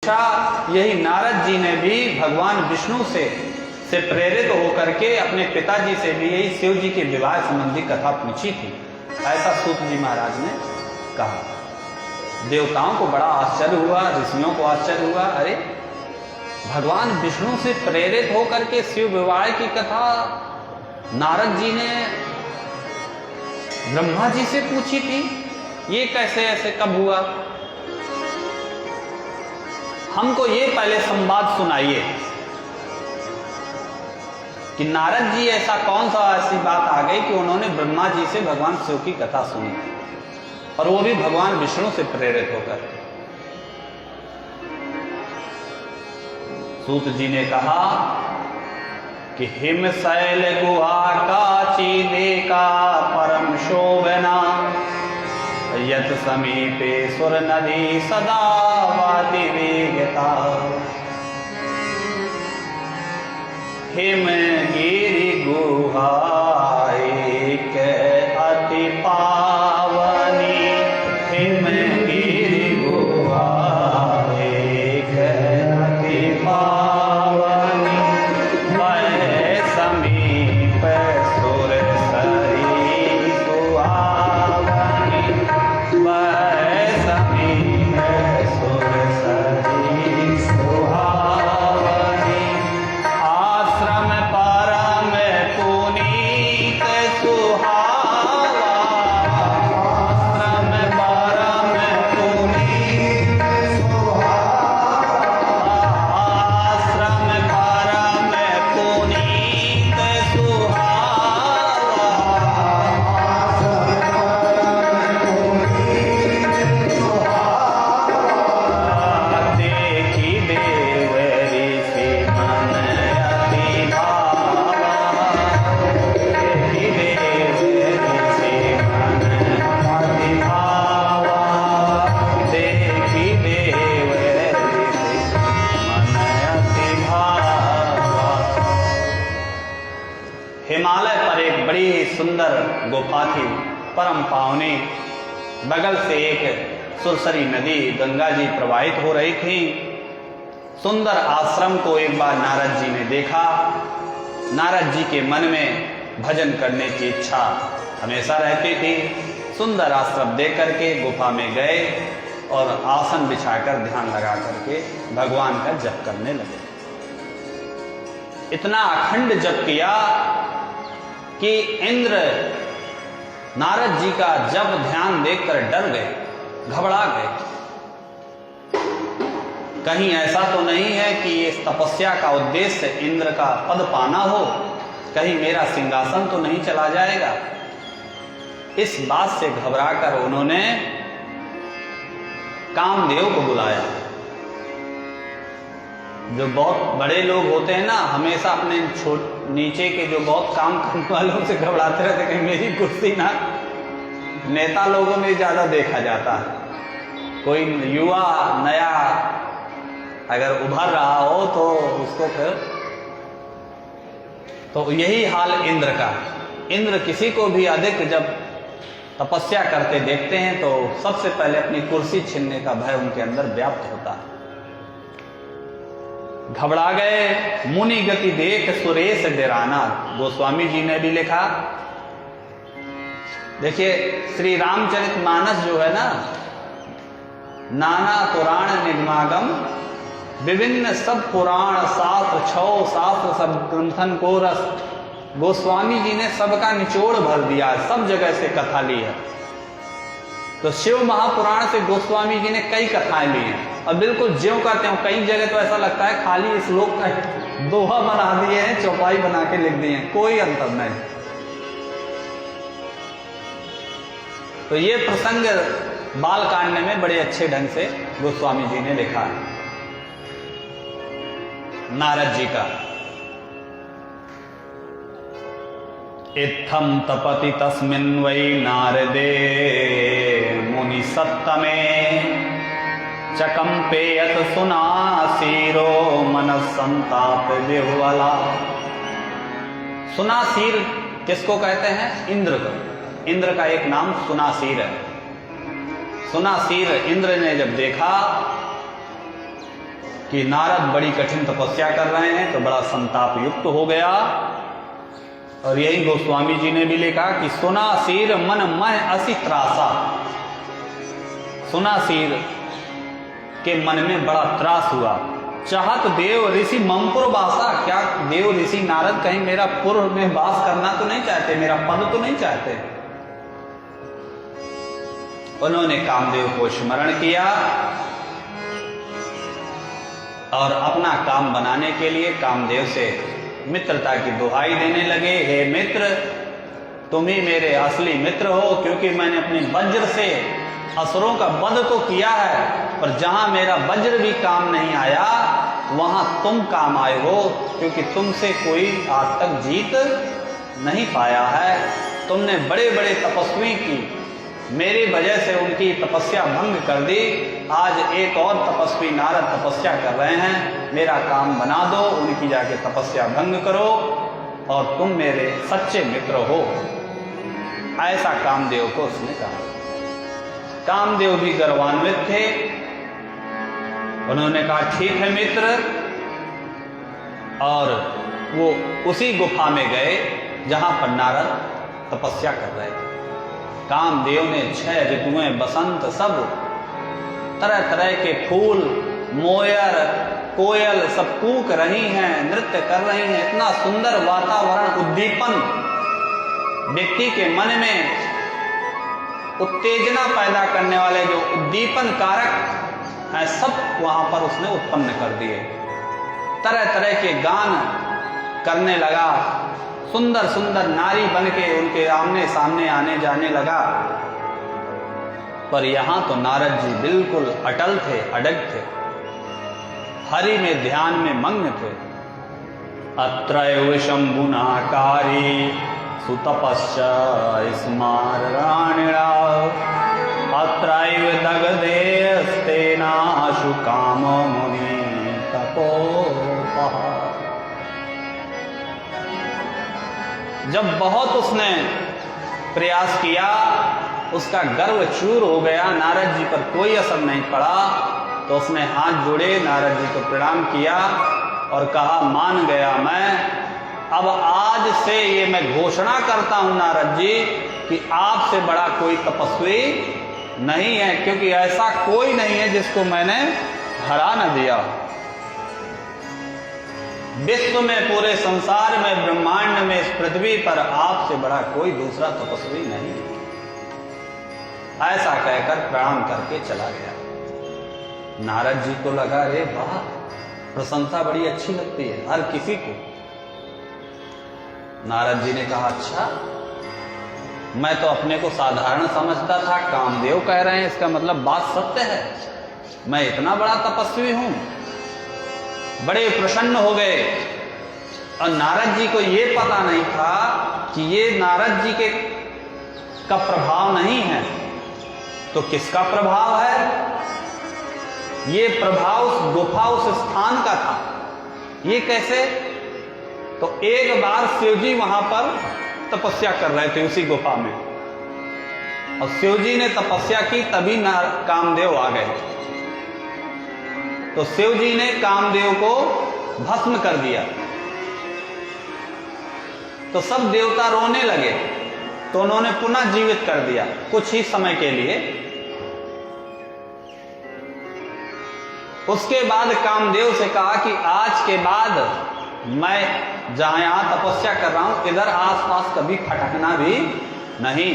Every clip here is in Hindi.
यही नारद जी ने भी भगवान विष्णु से प्रेरित होकर के अपने पिताजी से भी यही शिव जी के विवाह संबंधी कथा पूछी थी। ऐसा सूत जी महाराज ने कहा। देवताओं को बड़ा आश्चर्य हुआ, ऋषियों को आश्चर्य हुआ। अरे भगवान विष्णु से प्रेरित होकर के शिव विवाह की कथा नारद जी ने ब्रह्मा जी से पूछी थी, ये कैसे ऐसे कब हुआ? हमको ये पहले संवाद सुनाइए कि नारद जी ऐसा कौन सा ऐसी बात आ गई कि उन्होंने ब्रह्मा जी से भगवान शिव की कथा सुनी, और वो भी भगवान विष्णु से प्रेरित होकर। सूत जी ने कहा कि हिम शैल गुहा काची देखा परम शोभना, यत समीपे सुर नदी सदा वाति वेगता। हिम गिरि गुहा एक अति पावनी, हिम गिरि गुहा एक अति पावनी, वह समीप सुर सरी सुहावनी, वह समीप सुर सरी सुहावनी। आश्रम परम पुनीत सुहावा, आश्रम परम पुनीत सुहावा, आश्रम परम पुनीत सुहावा, देखी देव ऋषि मन अति भावा, देखी देव ऋषि मन अति भावा, देखी देव ऋषि मन अति भावा। हिमालय पर एक बड़ी सुंदर गुफा थी, परम पावनी। बगल से एक सुरसरी नदी गंगा जी प्रवाहित हो रही थी। सुंदर आश्रम को एक बार नारद जी ने देखा। नारद जी के मन में भजन करने की इच्छा हमेशा रहती थी। सुंदर आश्रम देख करके गुफा में गए और आसन बिछाकर ध्यान लगा करके भगवान का जप करने लगे। इतना अखंड जप किया कि इंद्र नारद जी का जप ध्यान देखकर डर गए, घबरा गए। कहीं ऐसा तो नहीं है कि इस तपस्या का उद्देश्य इंद्र का पद पाना हो, कहीं मेरा सिंहासन तो नहीं चला जाएगा। इस बात से घबराकर उन्होंने कामदेव को बुलाया। जो बहुत बड़े लोग होते हैं ना, हमेशा अपने नीचे के जो बहुत काम करने वालों से घबराते रहते कि मेरी कुर्सी ना। नेता लोगों में ज्यादा देखा जाता है। कोई युवा नया अगर उभर रहा हो तो उसको फिर तो यही हाल इंद्र का। इंद्र किसी को भी अधिक जब तपस्या करते देखते हैं तो सबसे पहले अपनी कुर्सी छीनने का भय उनके अंदर व्याप्त होता है। घबरा गए। मुनि गति देख सुरेश डेराना, गोस्वामी जी ने भी लिखा। देखिए श्री रामचरितमानस जो है ना, नाना पुराण निगमागम, विभिन्न सब पुराण शास्त्र छौ शास्त्र सब ग्रंथन को रस। गोस्वामी जी ने सबका निचोड़ भर दिया, सब जगह से कथा ली है। तो शिव महापुराण से गोस्वामी जी ने कई कथाएं ली हैं, और बिल्कुल ज्यों का त्यों। कई जगह तो ऐसा लगता है खाली इस श्लोक का दोहा बना दिए हैं, चौपाई बना के लिख दिए हैं, कोई अंतर नहीं। तो ये प्रसंग बाल कांड में बड़े अच्छे ढंग से गोस्वामी जी ने लिखा है नारद जी का। इत्थम तपति तस्मिन् वै नारदे मुनि सत्तमे, चकंपेयत सुनासीरो मनः संताप विह्वला। सुनासीर किसको कहते हैं? इंद्र को। इंद्र का एक नाम सुनासीर है। सुनासीर इंद्र ने जब देखा कि नारद बड़ी कठिन तपस्या कर रहे हैं, तो बड़ा संताप युक्त हो गया। और यही गोस्वामी जी ने भी लिखा कि सुना सिर मन मह असी त्रासा। सुना सिर के मन में बड़ा त्रास हुआ। चाहत देव ऋषि ममपुर वासा, क्या देव ऋषि नारद कहीं मेरा पुर में वास करना तो नहीं चाहते, मेरा पद तो नहीं चाहते। उन्होंने कामदेव को स्मरण किया और अपना काम बनाने के लिए कामदेव से मित्रता की दुहाई देने लगे। हे मित्र, तुम ही मेरे असली मित्र हो, क्योंकि मैंने अपने वज्र से असुरों का वध तो किया है, पर जहां मेरा वज्र भी काम नहीं आया वहां तुम काम आए हो, क्योंकि तुमसे कोई आज तक जीत नहीं पाया है। तुमने बड़े बड़े तपस्वी की मेरी वजह से उनकी तपस्या भंग कर दी। आज एक और तपस्वी नारद तपस्या कर रहे हैं, मेरा काम बना दो, उनकी जाके तपस्या भंग करो और तुम मेरे सच्चे मित्र हो। ऐसा कामदेव को उसने कहा। कामदेव भी गर्वान्वित थे। उन्होंने कहा ठीक है मित्र, और वो उसी गुफा में गए जहां पर नारद तपस्या कर रहे थे। कामदेव ने 6 ऋतुएं, बसंत, सब तरह तरह के फूल, मोयर, कोयल सब कूक रही हैं, नृत्य कर रही हैं। इतना सुंदर वातावरण, उद्दीपन, व्यक्ति के मन में उत्तेजना पैदा करने वाले जो उद्दीपन कारक है, सब वहां पर उसने उत्पन्न कर दिए। तरह तरह के गान करने लगा, सुंदर सुंदर नारी बन के उनके आमने सामने आने जाने लगा। पर यहां तो नारद जी बिल्कुल अटल थे, अडग थे, हरि में ध्यान में मग्न थे। अत्रैव शंभुनाकारी सुतपश्च स्मारराणिणा, अत्रैव दगधेस्तेनाशु काम मुनि तपोपः। जब बहुत उसने प्रयास किया, उसका गर्व चूर हो गया, नारद जी पर कोई असर नहीं पड़ा, तो उसने हाथ जोड़े, नारद जी को प्रणाम किया और कहा मान गया मैं। अब आज से ये मैं घोषणा करता हूं नारद जी कि आपसे बड़ा कोई तपस्वी नहीं है, क्योंकि ऐसा कोई नहीं है जिसको मैंने हरा न दिया। विश्व में, पूरे संसार में, ब्रह्मांड में, इस पृथ्वी पर आपसे बड़ा कोई दूसरा तपस्वी नहीं है। ऐसा कहकर प्रणाम करके चला गया। नारद जी को लगा रे वाह, प्रशंसा बड़ी अच्छी लगती है हर किसी को। नारद जी ने कहा अच्छा, मैं तो अपने को साधारण समझता था, कामदेव कह रहे हैं इसका मतलब बात सत्य है, मैं इतना बड़ा तपस्वी हूं। बड़े प्रसन्न हो गए। और नारद जी को यह पता नहीं था कि ये नारद जी का प्रभाव नहीं है, तो किसका प्रभाव है? ये प्रभाव उस गुफा, उस स्थान का था। ये कैसे? तो एक बार शिव जी वहां पर तपस्या कर रहे थे उसी गुफा में, और शिव जी ने तपस्या की, तभी कामदेव आ गए। तो शिव जी ने कामदेव को भस्म कर दिया। तो सब देवता रोने लगे, तो उन्होंने पुनः जीवित कर दिया कुछ ही समय के लिए। उसके बाद कामदेव से कहा कि आज के बाद मैं जहां यहां तपस्या कर रहा हूं, इधर आसपास कभी खटकना भी नहीं।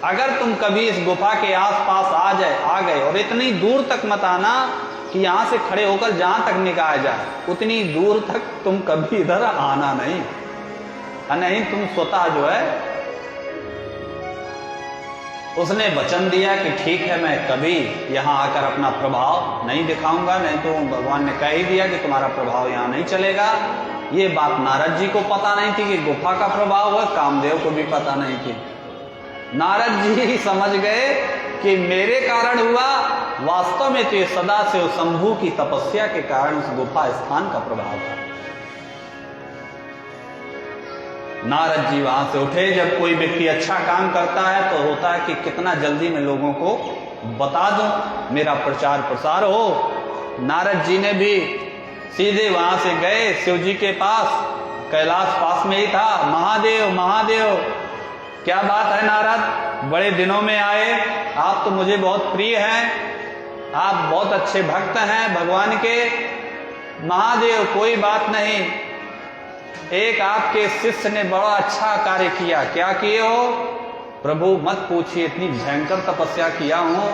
अगर तुम कभी इस गुफा के आसपास आ गए और इतनी दूर तक मत आना कि यहां से खड़े होकर जहां तक निकाला जाए, उतनी दूर तक तुम कभी इधर आना नहीं। नहीं तुम स्वतः जो है, उसने वचन दिया कि ठीक है मैं कभी यहां आकर अपना प्रभाव नहीं दिखाऊंगा, नहीं तो भगवान ने कह ही दिया कि तुम्हारा प्रभाव यहां नहीं चलेगा। ये बात नारद जी को पता नहीं थी कि गुफा का प्रभाव है, कामदेव को भी पता नहीं थी। नारद जी समझ गए कि मेरे कारण हुआ, वास्तव में तो ये सदाशिव शंभु की तपस्या के कारण उस गुफा स्थान का प्रभाव था। नारद जी वहां से उठे। जब कोई व्यक्ति अच्छा काम करता है तो होता है कि कितना जल्दी मैं लोगों को बता दूं, मेरा प्रचार प्रसार हो। नारद जी ने भी सीधे वहां से गए शिव जी के पास, कैलाश पास में ही था। महादेव महादेव, क्या बात है नारद, बड़े दिनों में आए, आप तो मुझे बहुत प्रिय हैं, आप बहुत अच्छे भक्त हैं भगवान के। महादेव कोई बात नहीं, एक आपके शिष्य ने बड़ा अच्छा कार्य किया। क्या किए हो प्रभु? मत पूछिए, इतनी भयंकर तपस्या किया हूं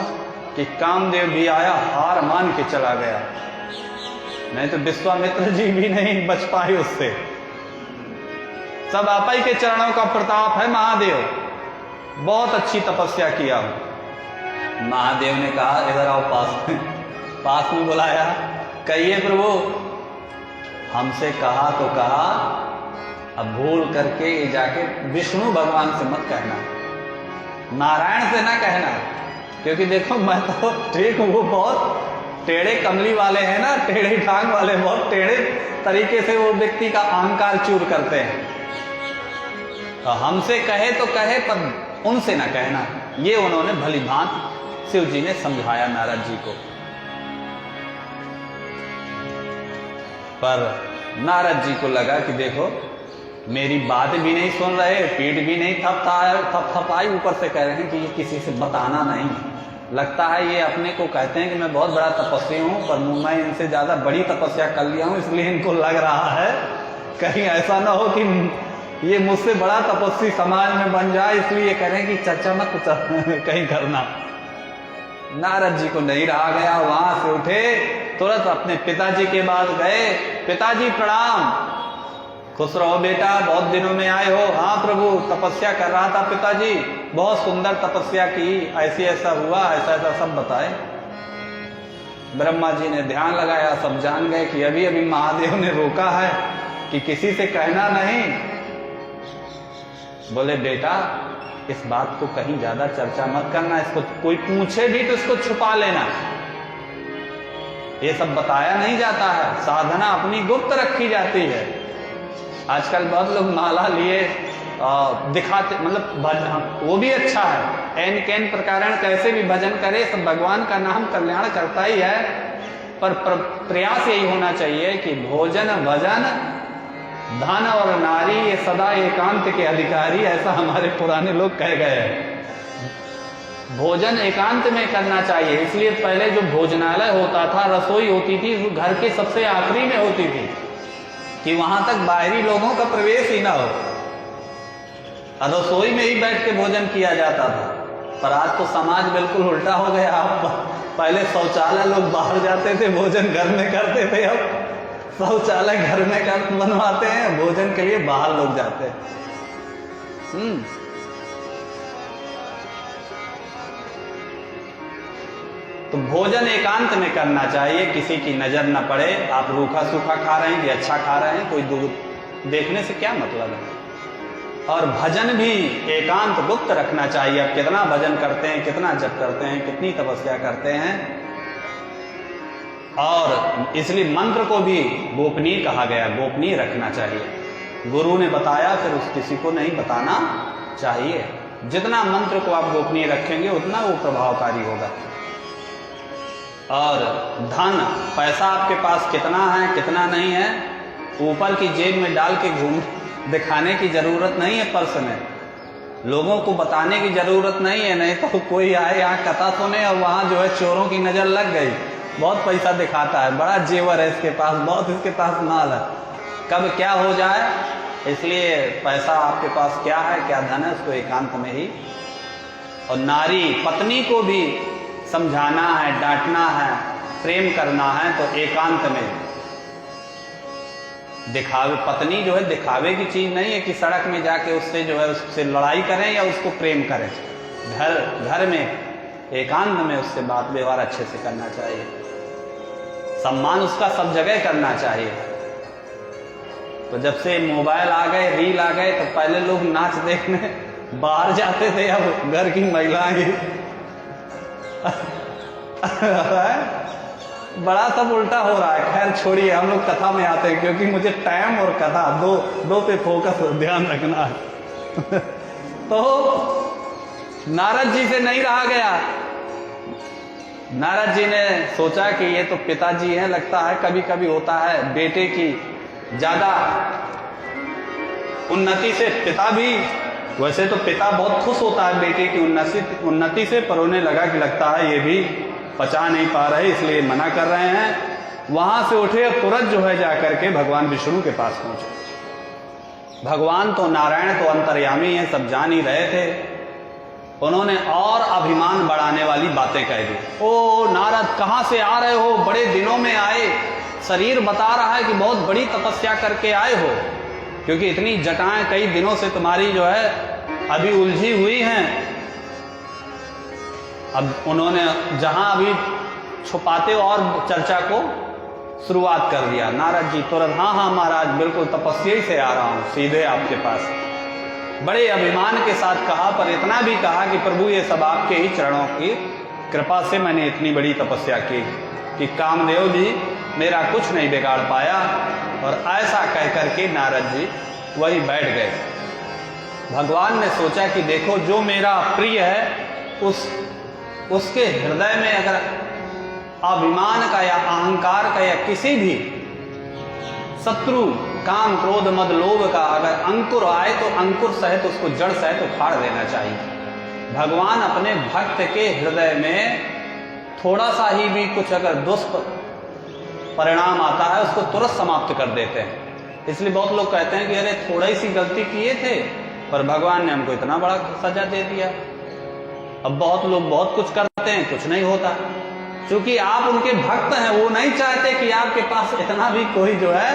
कि कामदेव भी आया, हार मान के चला गया, नहीं तो विश्वामित्र जी भी नहीं बच पाए उससे। सब आप ही के चरणों का प्रताप है महादेव, बहुत अच्छी तपस्या किया हूं। महादेव ने कहा इधर आओ, पास में बुलाया। कहिए प्रभु। हमसे कहा तो कहा, अब भूल करके ये जाके विष्णु भगवान से मत कहना, नारायण से ना कहना, क्योंकि देखो मैं तो ठीक हूं, वो बहुत टेढ़े कमली वाले हैं ना, टेढ़े ठांग वाले, बहुत टेढ़े तरीके से वो व्यक्ति का अहंकार चूर करते हैं। तो हमसे कहे तो कहे, पर उनसे ना कहना। ये उन्होंने भली भांति शिव जी ने समझाया नारद जी को। पर नारद जी को लगा कि देखो मेरी बात भी नहीं सुन रहे, पीठ भी नहीं थपथपाई, ऊपर से कह रहे हैं कि ये किसी से बताना नहीं। लगता है ये अपने को कहते हैं कि मैं बहुत बड़ा तपस्वी हूं, पर मैं इनसे ज्यादा बड़ी तपस्या कर लिया हूं, इसलिए इनको लग रहा है कहीं ऐसा ना हो कि ये मुझसे बड़ा तपस्वी समाज में बन जाए, इसलिए कह रहे हैं कि चर्चा मत कहीं करना। नारद जी को नहीं रहा गया, वहां से उठे, तुरंत अपने पिताजी के पास गए। पिताजी प्रणाम, खुश रहो बेटा, बहुत दिनों में आए हो। हाँ प्रभु, तपस्या कर रहा था पिताजी, बहुत सुंदर तपस्या की, ऐसे ऐसा हुआ, ऐसा ऐसा सब बताए। ब्रह्मा जी ने ध्यान लगाया, सब जान गए कि अभी अभी महादेव ने रोका है कि किसी से कहना नहीं। बोले बेटा इस बात को कहीं ज्यादा चर्चा मत करना, इसको कोई पूछे भी तो इसको छुपा लेना, ये सब बताया नहीं जाता है, साधना अपनी गुप्त रखी जाती है। आजकल बहुत लोग माला लिए दिखाते, मतलब भजन वो भी अच्छा है, एन कैन प्रकारण कैसे भी भजन करे, सब भगवान का नाम कल्याण करता ही है, पर प्रयास यही होना चाहिए कि भोजन भजन धन और नारी ये सदा एकांत के अधिकारी, ऐसा हमारे पुराने लोग कह गए हैं। भोजन एकांत में करना चाहिए, इसलिए पहले जो भोजनालय होता था, रसोई होती थी, वो घर के सबसे आखिरी में होती थी कि वहां तक बाहरी लोगों का प्रवेश ही ना हो, रसोई में ही बैठ के भोजन किया जाता था। पर आज तो समाज बिल्कुल उल्टा हो गया। पहले शौचालय लोग बाहर जाते थे, भोजन घर में करते थे, अब शौचालय घर में बनवाते हैं, भोजन के लिए बाहर लोग जाते हैं। तो भोजन एकांत में करना चाहिए, किसी की नजर न पड़े, आप रूखा सूखा खा रहे हैं कि अच्छा खा रहे हैं, कोई दूर देखने से क्या मतलब है। और भजन भी एकांत गुप्त रखना चाहिए। अब कितना भजन करते हैं, कितना जप करते हैं, कितनी तपस्या करते हैं, और इसलिए मंत्र को भी गोपनीय कहा गया, गोपनीय रखना चाहिए। गुरु ने बताया, फिर उस किसी को नहीं बताना चाहिए। जितना मंत्र को आप गोपनीय रखेंगे उतना वो प्रभावकारी होगा। और धन पैसा आपके पास कितना है कितना नहीं है, ऊपर की जेब में डाल के घूम दिखाने की जरूरत नहीं है, पर्स में लोगों को बताने की जरूरत नहीं है। नहीं तो कोई आए यहाँ कथा सुने और वहां जो है चोरों की नजर लग गई, बहुत पैसा दिखाता है, बड़ा जेवर है इसके पास, बहुत इसके पास माल है, कब क्या हो जाए। इसलिए पैसा आपके पास क्या है, क्या धन है, उसको एकांत में ही। और नारी पत्नी को भी समझाना है, डांटना है, प्रेम करना है तो एकांत में। दिखावे, पत्नी जो है दिखावे की चीज नहीं है कि सड़क में जाके उससे जो है उससे लड़ाई करें या उसको प्रेम करें। घर में एकांत में उससे बात व्यवहार अच्छे से करना चाहिए, सम्मान उसका सब जगह करना चाहिए। तो जब से मोबाइल आ गए, रील आ गए, तो पहले लोग नाच देखने बाहर जाते थे, अब घर की महिलाएं बड़ा सब उल्टा हो रहा है। खैर छोड़िए, हम लोग कथा में आते हैं, क्योंकि मुझे टाइम और कथा दो पे फोकस ध्यान रखना है। तो नारद जी से नहीं रहा गया, नारद जी ने सोचा कि ये तो पिताजी हैं, लगता है कभी कभी होता है बेटे की ज्यादा उन्नति से पिता भी, वैसे तो पिता बहुत खुश होता है बेटे की उन्नति से, पर उन्हें लगा कि लगता है ये भी पचा नहीं पा रहे, इसलिए मना कर रहे हैं। वहां से उठे और तुरंत जो है जाकर के भगवान विष्णु के पास पहुंचे। भगवान तो नारायण तो अंतर्यामी हैं, सब जान ही रहे थे। उन्होंने और अभिमान बढ़ाने वाली बातें कह दी। ओ नारद, कहां से आ रहे हो? बड़े दिनों में आए, शरीर बता रहा है कि बहुत बड़ी तपस्या करके आए हो, क्योंकि इतनी जटाएं कई दिनों से तुम्हारी जो है अभी उलझी हुई हैं। अब उन्होंने जहां अभी छुपाते और चर्चा को शुरुआत कर दिया। नारद जी तुरंत, हाँ हाँ महाराज, बिल्कुल तपस्या ही से आ रहा हूं, सीधे आपके पास। बड़े अभिमान के साथ कहा, पर इतना भी कहा कि प्रभु ये सब आपके ही चरणों की कृपा से मैंने इतनी बड़ी तपस्या की कि कामदेव जी मेरा कुछ नहीं बिगाड़ पाया। और ऐसा कह करके नारद जी वही बैठ गए। भगवान ने सोचा कि देखो, जो मेरा प्रिय है उसके हृदय में अगर अभिमान का या अहंकार का या किसी भी शत्रु काम क्रोध मद लोभ का अगर अंकुर आए तो अंकुर सहित उसको जड़ सहित उखाड़ देना चाहिए। भगवान अपने भक्त के हृदय में थोड़ा सा ही भी कुछ अगर दुष्परिणाम आता है उसको तुरंत समाप्त कर देते हैं। इसलिए बहुत लोग कहते हैं कि अरे थोड़ी सी गलती किए थे पर भगवान ने हमको इतना बड़ा सजा दे दिया। अब बहुत लोग बहुत कुछ करते हैं, कुछ नहीं होता। क्योंकि आप उनके भक्त हैं, वो नहीं चाहते कि आपके पास इतना भी कोई जो है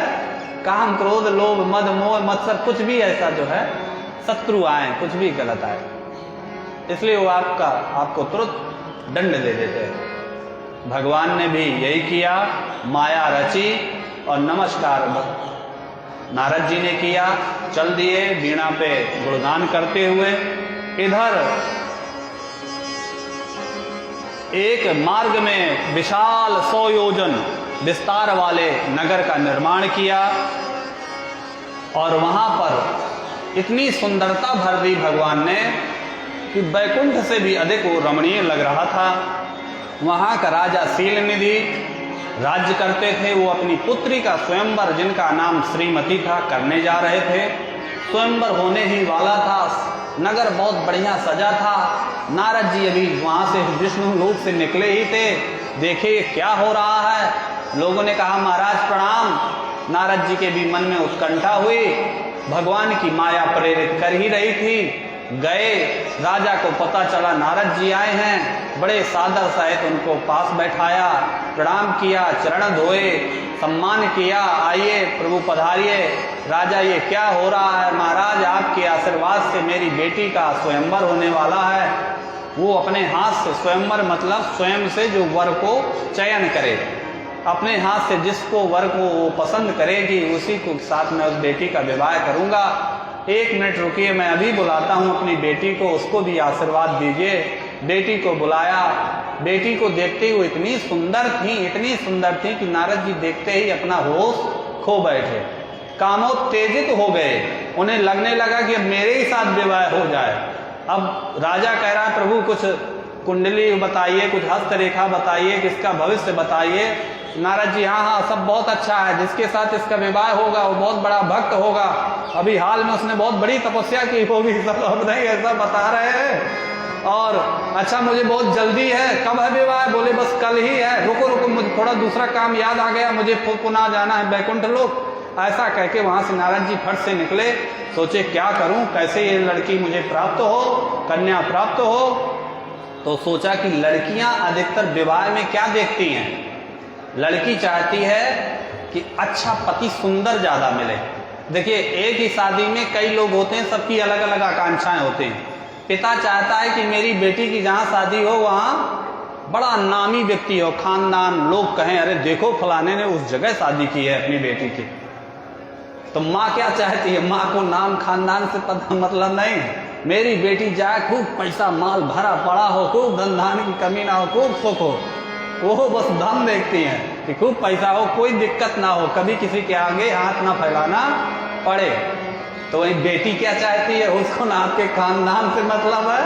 काम क्रोध लोभ मद मोह मत्सर कुछ भी ऐसा जो है शत्रु आए, कुछ भी गलत आए। इसलिए वो आपको तुरंत दंड दे देते हैं। भगवान ने भी यही किया, माया रची और नमस्कार नारद जी ने किया, चल दिए वीणा पे गुणगान करते हुए। इधर एक मार्ग में विशाल 100 योजन विस्तार वाले नगर का निर्माण किया और वहां पर इतनी सुंदरता भर दी भगवान ने कि वैकुंठ से भी अधिक वो रमणीय लग रहा था। वहां का राजा शीलनिधि राज्य करते थे। वो अपनी पुत्री का स्वयंवर, जिनका नाम श्रीमती था, करने जा रहे थे। स्वयंवर होने ही वाला था। नगर बहुत बढ़िया सजा था। नारद जी अभी वहां से विष्णु लोक से निकले ही थे। देखे क्या हो रहा है। लोगों ने कहा महाराज प्रणाम। नारद जी के भी मन में उत्कंठा हुई। भगवान की माया प्रेरित कर ही रही थी। गए, राजा को पता चला नारद जी आए हैं। बड़े सादर सहित उनको पास बैठाया, प्रणाम किया, चरण धोए, सम्मान किया। आइए प्रभु पधारिए। राजा ये क्या हो रहा है? महाराज आपके आशीर्वाद से मेरी बेटी का स्वयंवर होने वाला है। वो अपने हाथ से, स्वयंवर मतलब स्वयं से जो वर को चयन करे, अपने हाथ से जिसको वर को वो पसंद करेगी उसी को साथ में उस बेटी का विवाह करूंगा। 1 मिनट रुकिए, मैं अभी बुलाता हूँ अपनी बेटी को, उसको भी आशीर्वाद दीजिए। बेटी को बुलाया। बेटी को देखते हुए इतनी सुंदर थी कि नारद जी देखते ही अपना होश खो बैठे, कामोत्तेजित हो गए। उन्हें लगने लगा कि अब मेरे ही साथ विवाह हो जाए। अब राजा कह रहा है प्रभु कुछ कुंडली बताइए, कुछ हस्तरेखा बताइए, किसका भविष्य बताइए। नारद जी हाँ हाँ सब बहुत अच्छा है, जिसके साथ इसका विवाह होगा वो बहुत बड़ा भक्त होगा, अभी हाल में उसने बहुत बड़ी तपस्या की होगी, सब अब नहीं ऐसा बता रहे हैं। और अच्छा मुझे बहुत जल्दी है, कब है विवाह? बोले बस कल ही है। रुको मुझे थोड़ा दूसरा काम याद आ गया, मुझे पुनः जाना है बैकुंठ लोक। ऐसा कह के वहां से नारद जी फट से निकले। सोचे क्या करूं, कैसे ये लड़की मुझे प्राप्त हो, कन्या प्राप्त हो। तो सोचा कि लड़कियां अधिकतर विवाह में क्या देखती हैं? लड़की चाहती है कि अच्छा पति सुंदर ज्यादा मिले। देखिए एक ही शादी में कई लोग होते हैं, सबकी अलग अलग आकांक्षाएं होती हैं। पिता चाहता है कि मेरी बेटी की जहां शादी हो वहां बड़ा नामी व्यक्ति हो, खानदान, लोग कहें अरे देखो फलाने ने उस जगह शादी की है अपनी बेटी की। तो माँ क्या चाहती है? माँ को नाम खानदान से पता मतलब नहीं, मेरी बेटी जाए खूब पैसा माल भरा पड़ा हो, खूब धन धान की कमी ना हो, खूब सुख हो। वो बस धन देखती हैं कि खूब पैसा हो, कोई दिक्कत ना हो, कभी किसी के आगे हाथ ना फैलाना पड़े। तो वही बेटी क्या चाहती है? उसको ना आपके खानदान से मतलब है,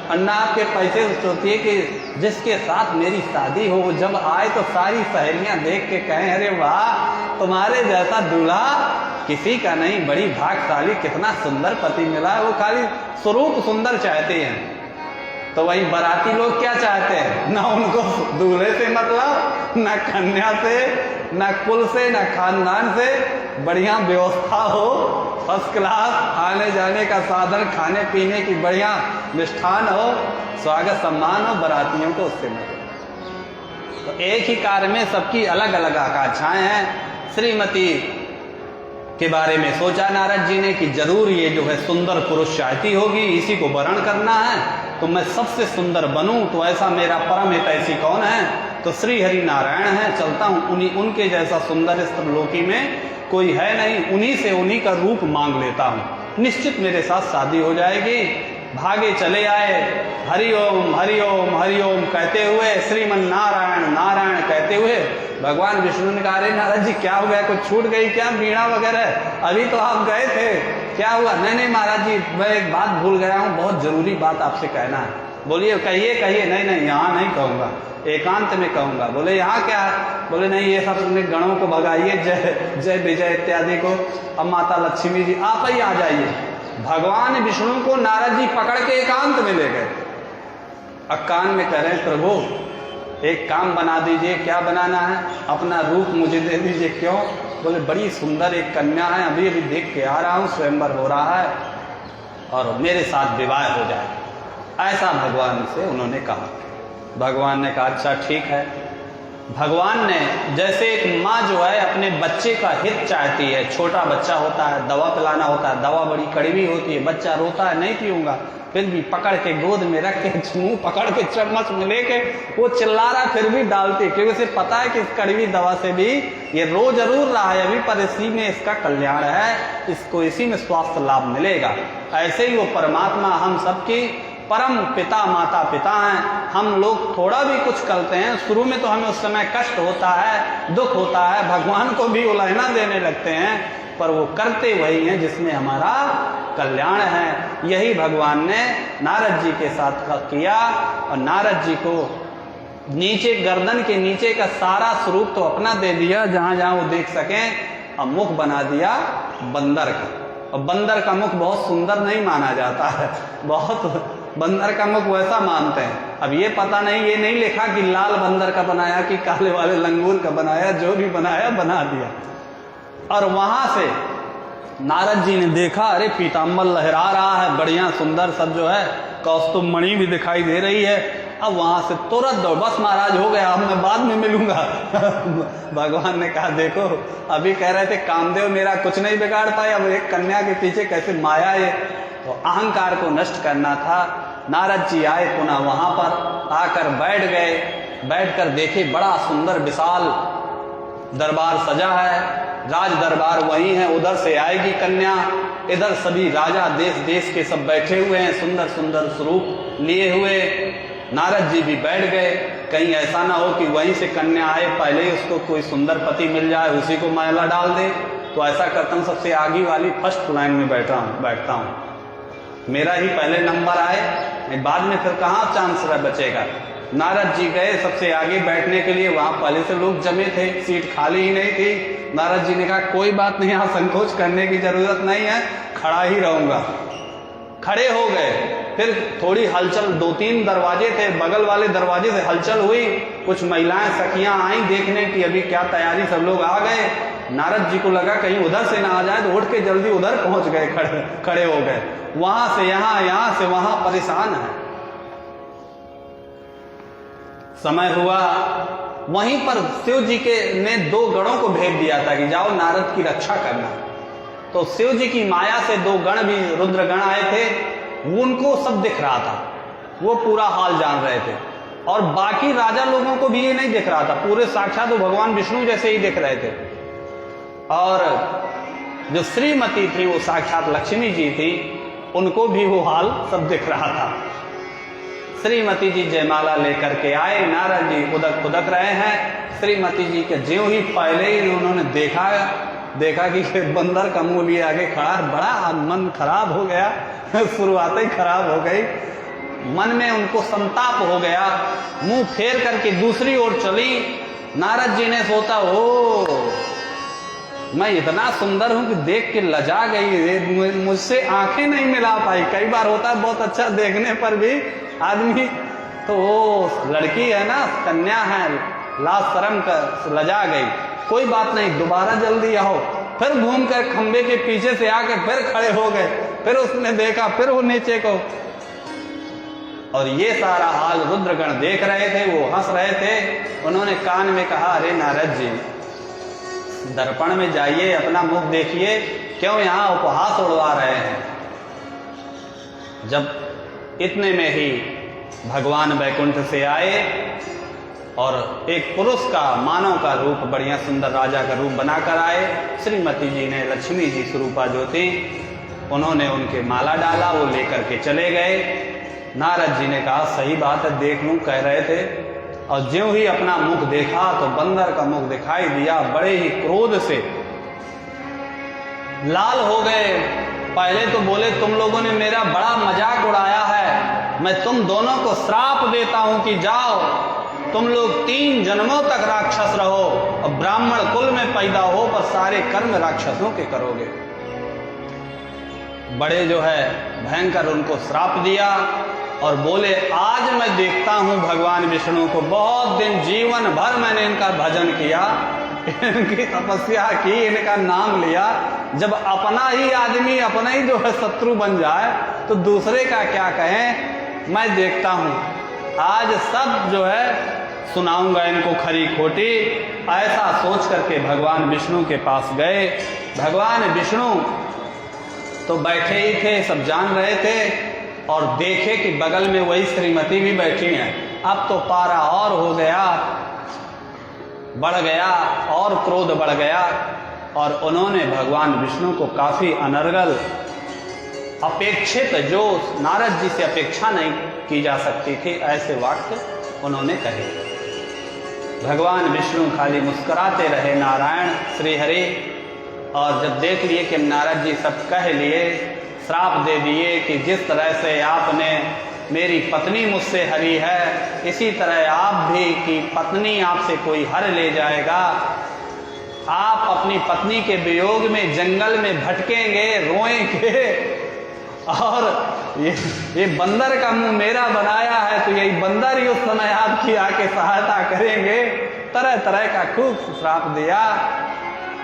और ना आपके पैसे सोचिए कि जिसके साथ मेरी शादी हो जब आए तो सारी सहेलियां देख के कहें अरे वाह तुम्हारे जैसा दूल्हा किसी का नहीं, बड़ी भाग्यशाली, कितना सुंदर पति मिला। वो खाली स्वरूप सुंदर चाहते हैं। तो वही बाराती लोग क्या चाहते हैं, ना उनको दूल्हे से मतलब, ना कन्या से, ना कुल से, ना खानदान से, बढ़िया व्यवस्था हो, फर्स्ट क्लास आने जाने का साधन, खाने पीने की बढ़िया मिष्ठान हो, स्वागत सम्मान हो, बारातियों को उससे मतलब। तो एक ही कार्य में सबकी अलग अलग आकांक्षाएं हैं। श्रीमती के बारे में सोचा नारद जी ने कि जरूर ये जो है सुंदर पुरुष चाहती होगी, इसी को वरण करना है, तो मैं सबसे सुंदर बनूं, तो ऐसा मेरा परम हित ऐसी कौन है, तो श्री हरि नारायण है। चलता हूं उनके जैसा सुंदर इस त्रिलोकी में कोई है नहीं, उन्हीं से उन्हीं का रूप मांग लेता हूं, निश्चित मेरे साथ शादी हो जाएगी। भागे चले आए, हरिओम हरिओम हरिओम कहते हुए, श्रीमन नारायण नारायण कहते हुए। भगवान विष्णु ने कहा अरे नारद जी क्या हो गया, कुछ छूट गई क्या वीणा वगैरह, अभी तो आप गए थे, क्या हुआ। नहीं नहीं महाराज जी मैं एक बात भूल गया हूँ, बहुत जरूरी बात आपसे कहना है। बोलिए कहिए कहिए। नहीं नहीं यहाँ नहीं कहूँगा, एकांत में कहूँगा। बोले यहाँ क्या है, बोले नहीं ये सब अपने गणों को भगाइए, जय जय विजय इत्यादि को, अब माता लक्ष्मी जी आप ही आ जाइए। भगवान विष्णु को नारद जी पकड़ के एकांत में ले गए। अब कान में कह रहे हैं प्रभु एक काम बना दीजिए। क्या बनाना है, अपना रूप मुझे दे दीजिए। क्यों, बोले बड़ी सुंदर एक कन्या है, अभी अभी देख के आ रहा हूँ, स्वयंवर हो रहा है और मेरे साथ विवाह हो जाए, ऐसा भगवान से उन्होंने कहा। भगवान ने कहा अच्छा ठीक है। भगवान ने जैसे एक माँ जो है अपने बच्चे का हित चाहती है, छोटा बच्चा होता है, दवा पिलाना होता है, दवा बड़ी कड़वी होती है, बच्चा रोता है नहीं पीऊंगा, फिर भी पकड़ के गोद में रख के मुंह पकड़ के चम्मच में लेके वो चिल्ला रहा फिर भी डालती, क्योंकि उसे पता है कि इस कड़वी दवा से भी ये रो जरूर रहा है अभी, पर इसी में इसका कल्याण है, इसको इसी में स्वास्थ्य लाभ मिलेगा। ऐसे ही वो परमात्मा हम सबकी परम पिता माता पिता हैं। हम लोग थोड़ा भी कुछ करते हैं, शुरू में तो हमें उस समय कष्ट होता है, दुख होता है, भगवान को भी उलझना देने लगते हैं, पर वो करते वही हैं जिसमें हमारा कल्याण है। यही भगवान ने नारद जी के साथ किया और नारद जी को नीचे गर्दन के नीचे का सारा स्वरूप तो अपना दे दिया, जहां जहां वो देख सकें, और मुख बना दिया बंदर का। और बंदर का मुख बहुत सुंदर नहीं माना जाता है, बहुत बंदर का मुख वैसा मानते हैं। अब ये पता नहीं, ये नहीं लिखा कि लाल बंदर का बनाया कि काले वाले लंगूर का बनाया, जो भी बनाया बना दिया। और वहां से नारद जी ने देखा अरे पीताम्बर लहरा रहा है, बढ़िया सुंदर सब जो है, कौस्तुभ मणि भी दिखाई दे रही है। अब वहां से तुरंत दौड़, बस महाराज हो गया, अब मैं बाद में मिलूंगा। भगवान ने कहा देखो अभी कह रहे थे कामदेव मेरा कुछ नहीं बिगाड़ पाए, अब एक कन्या के पीछे कैसे माया है, तो अहंकार को नष्ट करना था। नारद जी आए पुनः वहां पर आकर बैठ गए, बैठकर देखे बड़ा सुंदर विशाल दरबार सजा है, राज दरबार वही है, उधर से आएगी कन्या, इधर सभी राजा देश देश के सब बैठे हुए हैं, सुंदर सुंदर स्वरूप लिए हुए। नारद जी भी बैठ गए, कहीं ऐसा ना हो कि वहीं से कन्या आए पहले ही उसको कोई सुंदर पति मिल जाए, उसी को माला डाल दे। तो ऐसा करता हूँ सबसे आगे वाली फर्स्ट लाइन में बैठता हूँ, मेरा ही पहले नंबर आए, बाद में फिर कहाँ चांस बचेगा। नारद जी गए सबसे आगे बैठने के लिए, वहां पहले से लोग जमे थे, सीट खाली ही नहीं थी। नारद जी ने कहा कोई बात नहीं, यहाँ संकोच करने की जरूरत नहीं है, खड़ा ही रहूंगा। खड़े हो गए, फिर थोड़ी हलचल, 2-3 दरवाजे थे, बगल वाले दरवाजे से हलचल हुई, कुछ महिलाएं सखियां आई देखने की अभी क्या तैयारी, सब लोग आ गए। नारद जी को लगा कहीं उधर से ना आ जाए, तो उठ के जल्दी उधर पहुंच गए, खड़े हो गए। वहां से यहाँ, यहाँ से वहां, परेशान है। समय हुआ, वहीं पर शिव जी ने 2 गणों को भेज दिया था कि जाओ नारद की रक्षा करना। तो शिव जी की माया से 2 गण भी रुद्र गण आए थे, उनको सब दिख रहा था, वो पूरा हाल जान रहे थे, और बाकी राजा लोगों को भी ये नहीं दिख रहा था, पूरे साक्षात वो भगवान विष्णु जैसे ही दिख रहे थे। और जो श्रीमती थी वो साक्षात लक्ष्मी जी थी, उनको भी वो हाल सब दिख रहा था। श्रीमती जी जयमाला लेकर के आए, नारद जी उदक खुदक रहे हैं। श्रीमती जी के ज्यों ही पहले ही उन्होंने देखा कि बंदर का मुंह लिए आगे खड़ा, बड़ा मन खराब हो गया, शुरुआत ही खराब हो गई। मन में उनको संताप हो गया, मुंह फेर करके दूसरी ओर चली। नारद जी ने सोचा, ओ मैं इतना सुंदर हूं कि देख के लजा गई, मुझसे आंखें नहीं मिला पाई। कई बार होता है बहुत अच्छा देखने पर भी आदमी, तो वो लड़की है ना, कन्या है, लाज शर्म कर लजा गई। कोई बात नहीं, दोबारा जल्दी आओ। फिर घूम कर खंबे के पीछे से आके फिर खड़े हो गए। फिर उसने देखा, फिर वो नीचे को, और ये सारा हाल रुद्रगण देख रहे थे, वो हंस रहे थे। उन्होंने कान में कहा, अरे नारद जी, दर्पण में जाइए, अपना मुख देखिए, क्यों यहां उपहास उड़वा रहे हैं। जब इतने में ही भगवान वैकुंठ से आए और एक पुरुष का, मानव का रूप, बढ़िया सुंदर राजा का रूप बनाकर आए। श्रीमती जी ने, लक्ष्मी जी स्वरूपा जो थी, उन्होंने उनके माला डाला, वो लेकर के चले गए। नारद जी ने कहा, सही बात है, देख लूं, कह रहे थे। और ज्यों ही अपना मुख देखा तो बंदर का मुख दिखाई दिया। बड़े ही क्रोध से लाल हो गए। पहले तो बोले, तुम लोगों ने मेरा बड़ा मजाक उड़ाया है, मैं तुम दोनों को श्राप देता हूं कि जाओ, तुम लोग 3 जन्मों तक राक्षस रहो और ब्राह्मण कुल में पैदा हो, पर सारे कर्म राक्षसों के करोगे। बड़े जो है भयंकर उनको श्राप दिया और बोले, आज मैं देखता हूं भगवान विष्णु को, बहुत दिन जीवन भर मैंने इनका भजन किया, इनकी तपस्या की, इनका नाम लिया। जब अपना ही आदमी, अपना ही जो है शत्रु बन जाए तो दूसरे का क्या कहें। मैं देखता हूं, आज सब जो है सुनाऊंगा इनको खरी खोटी। ऐसा सोच करके भगवान विष्णु के पास गए। भगवान विष्णु तो बैठे ही थे, सब जान रहे थे, और देखे कि बगल में वही श्रीमती भी बैठी हैं। अब तो पारा और हो गया, बढ़ गया, और क्रोध बढ़ गया। और उन्होंने भगवान विष्णु को काफी अनर्गल, अपेक्षित, जो नारद जी से अपेक्षा नहीं की जा सकती थी, ऐसे वाक्य उन्होंने कहे। भगवान विष्णु खाली मुस्कुराते रहे, नारायण श्री हरि। और जब देख लिए कि नारद जी सब कह लिए, श्राप दे दिए कि जिस तरह से आपने मेरी पत्नी मुझसे हरी है, इसी तरह आप भी की पत्नी आपसे कोई हर ले जाएगा। आप अपनी पत्नी के वियोग में जंगल में भटकेंगे, रोएंगे, और ये बंदर का मुंह मेरा बनाया है, तो यही बंदर ही उस समय आपकी आके सहायता करेंगे। तरह तरह का खूब श्राप दिया।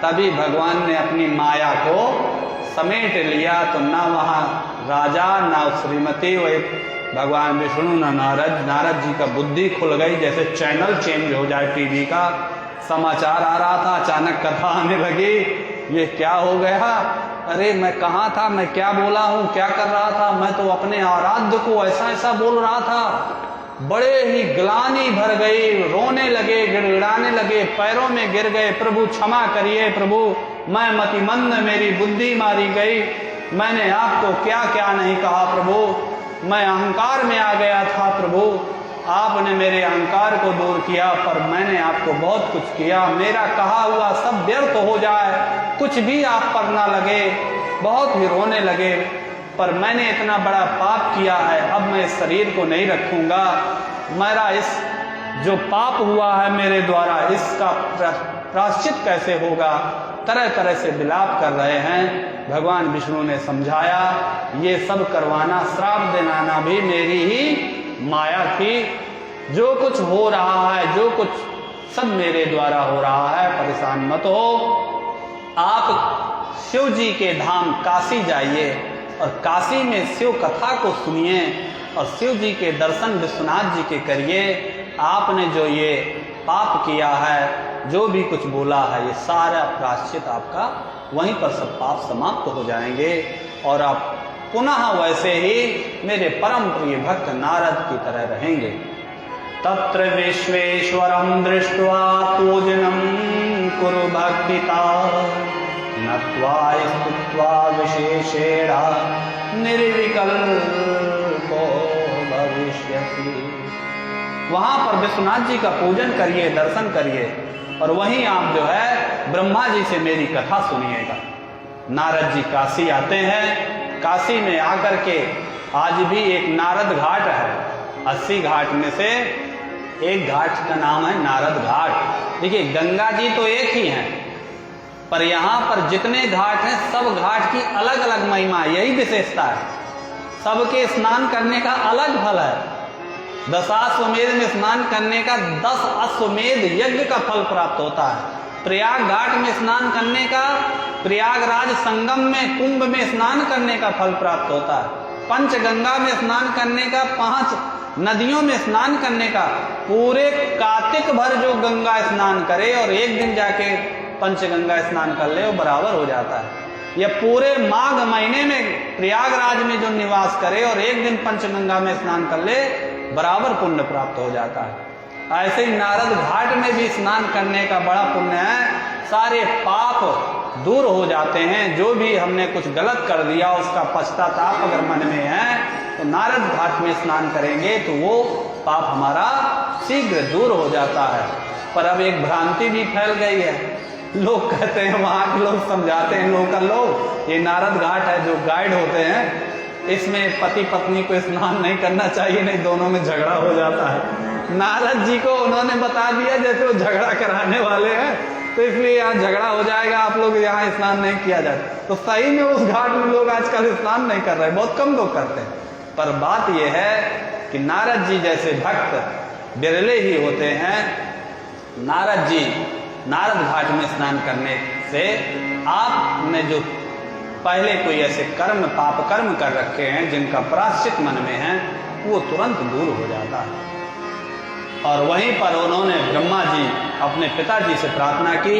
तभी भगवान ने अपनी माया को समेट लिया, तो ना वहाँ राजा, ना श्रीमती, वही भगवान विष्णु, ना नारद जी का बुद्धि खुल गई। जैसे चैनल चेंज हो जाए टीवी का, समाचार आ रहा था, अचानक कथा आने लगी, ये क्या हो गया, अरे मैं कहाँ था, मैं क्या बोला हूँ, क्या कर रहा था, मैं तो अपने आराध्य को ऐसा ऐसा बोल रहा था। बड़े ही ग्लानि भर गई, रोने लगे, गिड़गिड़ाने लगे, पैरों में गिर गए, प्रभु क्षमा करिए, प्रभु मैं मतिमंद, मेरी बुद्धि मारी गई, मैंने आपको क्या क्या नहीं कहा प्रभु, मैं अहंकार में आ गया था प्रभु, आपने मेरे अहंकार को दूर किया, पर मैंने आपको बहुत कुछ किया, मेरा कहा हुआ सब व्यर्थ हो जाए, कुछ भी आप पर ना लगे। बहुत ही रोने लगे, पर मैंने इतना बड़ा पाप किया है, अब मैं इस शरीर को नहीं रखूंगा, मेरा इस जो पाप हुआ है मेरे द्वारा, इसका प्रायश्चित कैसे होगा। तरह तरह से विलाप कर रहे हैं। भगवान विष्णु ने समझाया, ये सब करवाना, श्राप दिलाना भी मेरी ही माया थी, जो कुछ हो रहा है, जो कुछ सब मेरे द्वारा हो रहा है, परेशान मत हो। आप शिव जी के धाम काशी जाइए और काशी में शिव कथा को सुनिए और शिव जी के दर्शन विश्वनाथ जी के करिए। आपने जो ये पाप किया है, जो भी कुछ बोला है, ये सारा प्रायश्चित आपका वहीं पर सब पाप समाप्त हो जाएंगे और आप पुनः वैसे ही मेरे परम प्रिय भक्त नारद की तरह रहेंगे। तत्र विश्वेश्वरं दृष्ट्वा पूजनं कुरु भक्तिता, नत्वा स्तुत्वा विशेषेण निर्विकल्पो भविष्यसि। वहां पर विश्वनाथ जी का पूजन करिए, दर्शन करिए और वहीं आप जो है ब्रह्मा जी से मेरी कथा सुनिएगा। नारद जी काशी आते हैं, काशी में आकर के आज भी एक नारद घाट है। 80 घाट में से एक घाट का नाम है नारद घाट। देखिए गंगा जी तो एक ही हैं, पर यहाँ पर जितने घाट हैं सब घाट की अलग अलग महिमा है, यही विशेषता है। सबके स्नान करने का अलग फल है। 10 अश्वमेध में स्नान करने का 10 अश्वमेध यज्ञ का फल प्राप्त होता है। प्रयाग घाट में स्नान करने का, प्रयागराज संगम में कुंभ में स्नान करने का फल प्राप्त होता है। पंचगंगा में स्नान करने का, 5 नदियों में स्नान करने का, पूरे कार्तिक भर जो गंगा स्नान करे और एक दिन जाके पंचगंगा स्नान कर ले वो बराबर हो जाता है। या पूरे माघ महीने में प्रयागराज में जो निवास करे और एक दिन पंचगंगा में स्नान कर ले बराबर पुण्य प्राप्त हो जाता है। ऐसे ही नारद घाट में भी स्नान करने का बड़ा पुण्य है। सारे पाप दूर हो जाते हैं। जो भी हमने कुछ गलत कर दिया उसका पश्चाताप अगर मन में है तो नारद घाट में स्नान करेंगे तो वो पाप हमारा शीघ्र दूर हो जाता है। पर अब एक भ्रांति भी फैल गई है। लोग कहते हैं, वहाँ के लोग समझाते हैं लोकल लोग, ये नारद घाट है जो गाइड होते हैं, इसमें पति पत्नी को स्नान नहीं करना चाहिए, नहीं दोनों में झगड़ा हो जाता है। नारद जी को उन्होंने बता दिया जैसे वो झगड़ा कराने वाले हैं, तो इसलिए यहाँ झगड़ा हो जाएगा, आप लोग यहाँ स्नान नहीं किया जाए। तो सही में उस घाट में लोग आजकल स्नान नहीं कर रहे, बहुत कम लोग करते हैं। पर बात यह है कि नारद जी जैसे भक्त बिरले ही होते हैं। नारद जी नारद घाट में स्नान करने से आपने जो पहले कोई ऐसे कर्म, पाप कर्म कर रखे हैं जिनका प्रायश्चित मन में है, वो तुरंत दूर हो जाता है। और वहीं पर उन्होंने ब्रह्मा जी अपने पिताजी से प्रार्थना की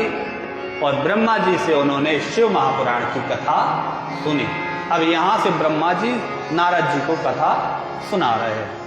और ब्रह्मा जी से उन्होंने शिव महापुराण की कथा सुनी। अब यहाँ से ब्रह्मा जी नारद जी को कथा सुना रहे हैं।